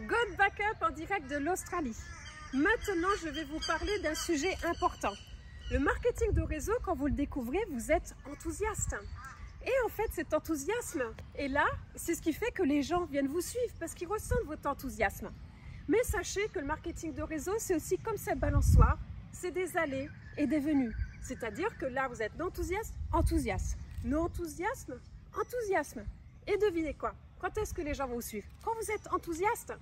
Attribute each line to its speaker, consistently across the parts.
Speaker 1: God Backup en direct de l'Australie. Maintenant, je vais vous parler d'un sujet important. Le marketing de réseau, quand vous le découvrez, vous êtes enthousiaste. Et en fait, cet enthousiasme est là, c'est ce qui fait que les gens viennent vous suivre parce qu'ils ressentent votre enthousiasme. Mais sachez que le marketing de réseau, c'est aussi comme cette balançoire, c'est des allées et des venues. C'est-à-dire que là, vous êtes d'enthousiasme, enthousiasme. Non enthousiasme, enthousiasme. Et devinez quoi? Quand est-ce que les gens vont suivre? Quand vous êtes enthousiaste.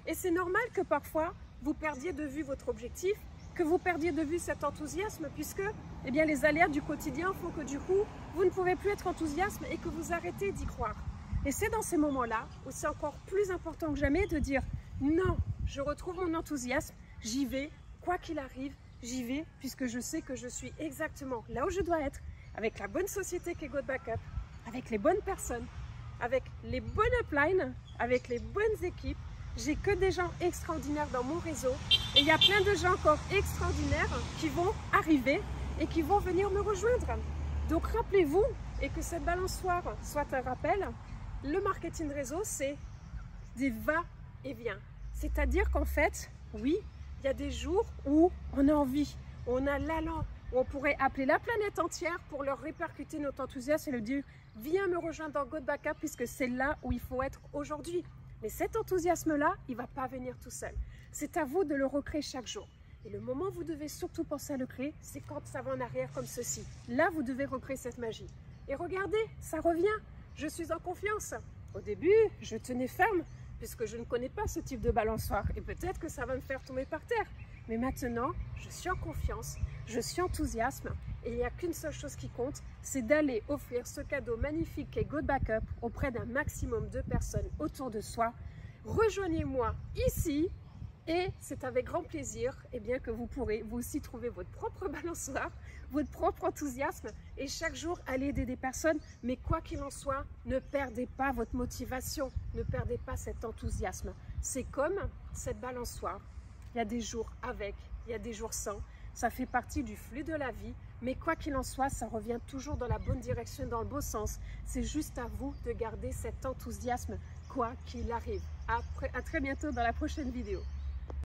Speaker 1: Et c'est normal que parfois, vous perdiez de vue votre objectif, que vous perdiez de vue cet enthousiasme, puisque les aléas du quotidien font que du coup, vous ne pouvez plus être enthousiaste et que vous arrêtez d'y croire. Et c'est dans ces moments-là où c'est encore plus important que jamais de dire non, je retrouve mon enthousiasme, j'y vais, quoi qu'il arrive, j'y vais, puisque je sais que je suis exactement là où je dois être, avec la bonne société qu'est God Backup, avec les bonnes personnes, avec les bonnes uplines, avec les bonnes équipes. J'ai que des gens extraordinaires dans mon réseau et il y a plein de gens encore extraordinaires qui vont arriver et qui vont venir me rejoindre. Donc rappelez-vous, et que cette balançoire soit un rappel, le marketing de réseau, c'est des va-et-vient. C'est-à-dire qu'en fait, oui, il y a des jours où on a envie, où on a l'allant, où on pourrait appeler la planète entière pour leur répercuter notre enthousiasme et leur dire « Viens me rejoindre dans God Backup puisque c'est là où il faut être aujourd'hui ». Mais cet enthousiasme-là, il ne va pas venir tout seul. C'est à vous de le recréer chaque jour. Et le moment où vous devez surtout penser à le créer, c'est quand ça va en arrière comme ceci. Là, vous devez recréer cette magie. Et regardez, ça revient. Je suis en confiance. Au début, je tenais ferme, puisque je ne connais pas ce type de balançoire. Et peut-être que ça va me faire tomber par terre. Mais maintenant, je suis en confiance, je suis enthousiaste. Et il n'y a qu'une seule chose qui compte, c'est d'aller offrir ce cadeau magnifique qu'est God Backup auprès d'un maximum de personnes autour de soi. Rejoignez-moi ici et c'est avec grand plaisir que vous pourrez vous aussi trouver votre propre balançoire, votre propre enthousiasme et chaque jour aller aider des personnes. Mais quoi qu'il en soit, ne perdez pas votre motivation, ne perdez pas cet enthousiasme. C'est comme cette balançoire. Il y a des jours avec, il y a des jours sans. Ça fait partie du flux de la vie, mais quoi qu'il en soit, ça revient toujours dans la bonne direction, dans le bon sens. C'est juste à vous de garder cet enthousiasme, quoi qu'il arrive. À très bientôt dans la prochaine vidéo.